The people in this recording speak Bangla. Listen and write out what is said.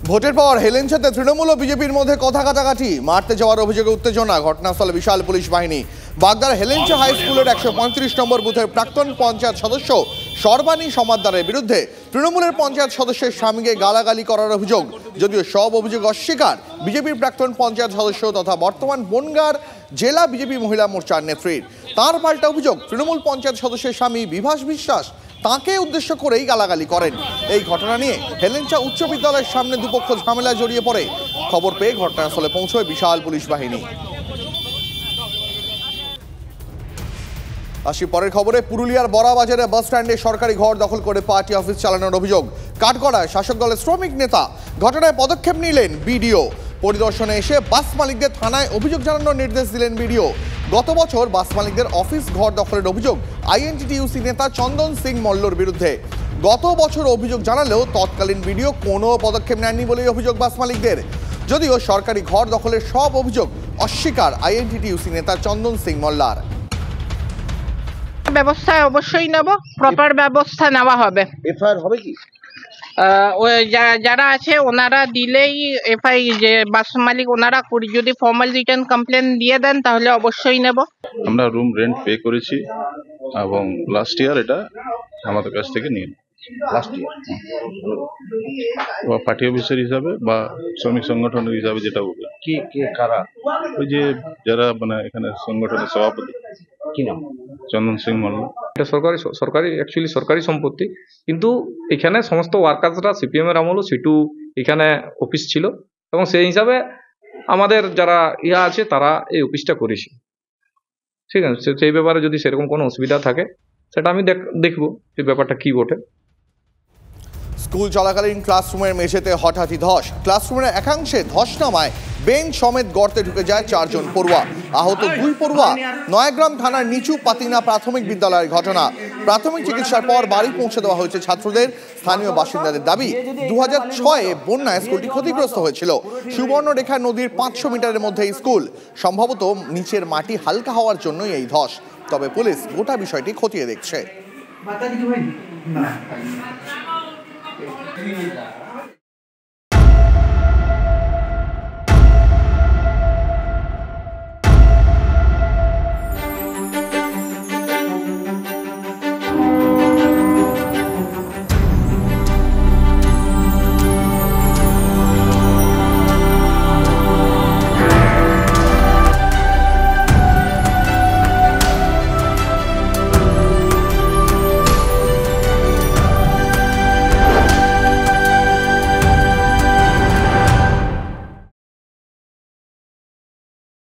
ভোটের পর হেলেঞ্চাতে তৃণমূল ও বিজেপির মধ্যে কথা কাটাকাটি, মারতে যাওয়ার অভিযোগে উত্তেজনা, ঘটনাস্থলে বিশাল পুলিশ বাহিনী। বাগদার হেলেঞ্চা হাই স্কুলের 135 নম্বর বুথের প্রাক্তন পঞ্চায়েত সদস্য সর্বাণী সমাদ্দারের বিরুদ্ধে তৃণমূলের পঞ্চায়েত সদস্যের স্বামীকে গালাগালি করার অভিযোগ। যদিও সব অভিযোগ অস্বীকার বিজেপির প্রাক্তন পঞ্চায়েত সদস্য তথা বর্তমান বনগাঁর জেলা বিজেপি মহিলা মোর্চার নেত্রীর। তার পাল্টা অভিযোগ, তৃণমূল পঞ্চায়েত সদস্যের স্বামী বিভাস বিশ্বাস তাকে উদ্দেশ্য করেই গালাগালি করেন। এই ঘটনা নিয়ে হেলেঞ্চা উচ্চ বিদ্যালয়ের সামনে দুপক্ষ ঝামেলায় জড়িয়ে পড়ে। খবর পেয়ে ঘটনাস্থলে পৌঁছয় বিশাল পুলিশ বাহিনী। আসি পরের খবরে। পুরুলিয়ার বড়াবাজারে বাস স্ট্যান্ডে সরকারি ঘর দখল করে পার্টি অফিস চালানোর অভিযোগ। কাঠগড়ায় শাসক দলের শ্রমিক নেতা, ঘটনায় পদক্ষেপ নিলেন বিডিও। পরিদর্শনে এসে বাস মালিকদের থানায় অভিযোগ জানানোর নির্দেশ দিলেন বিডিও। গত বছর বাস মালিকদের অফিস ঘর দখলের অভিযোগ আইএনটিটিইউসি নেতা চন্দন সিং মল্লর বিরুদ্ধে। গত বছর অভিযোগ জানালেও তৎকালীন বিডিও কোনো পদক্ষেপ নেননি বলেই অভিযোগ বাস মালিকদের। যদিও সরকারি ঘর দখলের সব অভিযোগ অস্বীকার আইএনটিটিইউসি নেতা চন্দন সিং মল্লার। ব্যবস্থা অবশ্যই নেব, প্রপার ব্যবস্থা নেওয়া হবে। এফআইআর হবে কি? যারা আছে ওনারা দিলেই এফআই, যে বাস মালিক ওনারা যদি ফর্মাল রিটার্ন কমপ্লেন দিয়ে দেন তাহলে অবশ্যই নেব। আমরা রুম রেন্ট পে করেছি এবং লাস্ট ইয়ার এটা আমাদের কাছ থেকে নিয়ে লাস্ট ইয়ার পার্টি অফিসার হিসাবে বা শ্রমিক সংগঠনের হিসাবে যেটা বলবে। কে কে কারা? ওই যে যারা মানে এখানে সংগঠনের সভাপতি, কি নাম? চন্দন সিং মল্ল। এটা সরকারি অ্যাকচুয়ালি সরকারি সম্পত্তি, কিন্তু এখানে সমস্ত ওয়ার্কার্সরা সিপিএম এর আমলও সিটু এখানে অফিস ছিল এবং সেই হিসাবে আমাদের যারা আছে তারা এই অফিসটা করেছে। ঠিক আছে, সেই ব্যাপারে যদি সেরকম কোনো অসুবিধা থাকে সেটা আমি দেখবো যে ব্যাপারটা কি ঘটে। স্কুল চলাকালীন ক্লাসরুমের মেঝেতে হঠাৎই ধস, ক্লাসরুমের একাংশে ধস নামায় বেঞ্চ সমেত গর্তে ঢুকে যায় 4 জন পড়ুয়া, আহত 2 পড়ুয়া। নয়াগ্রাম থানার নিচু পাতিনা প্রাথমিক বিদ্যালয়ের ঘটনা। প্রাথমিক চিকিৎসার পর বাড়ি পৌঁছে দেওয়া হয়েছে ছাত্রদের। স্থানীয় বাসিন্দাদের দাবি, 2006-এ বন্যায় স্কুলটি ক্ষতিগ্রস্ত হয়েছিল। সুবর্ণরেখা নদীর 500 মিটারের মধ্যে স্কুল, সম্ভবত নিচের মাটি হালকা হওয়ার জন্যই এই ধস। তবে পুলিশ গোটা বিষয়টি খতিয়ে দেখছে।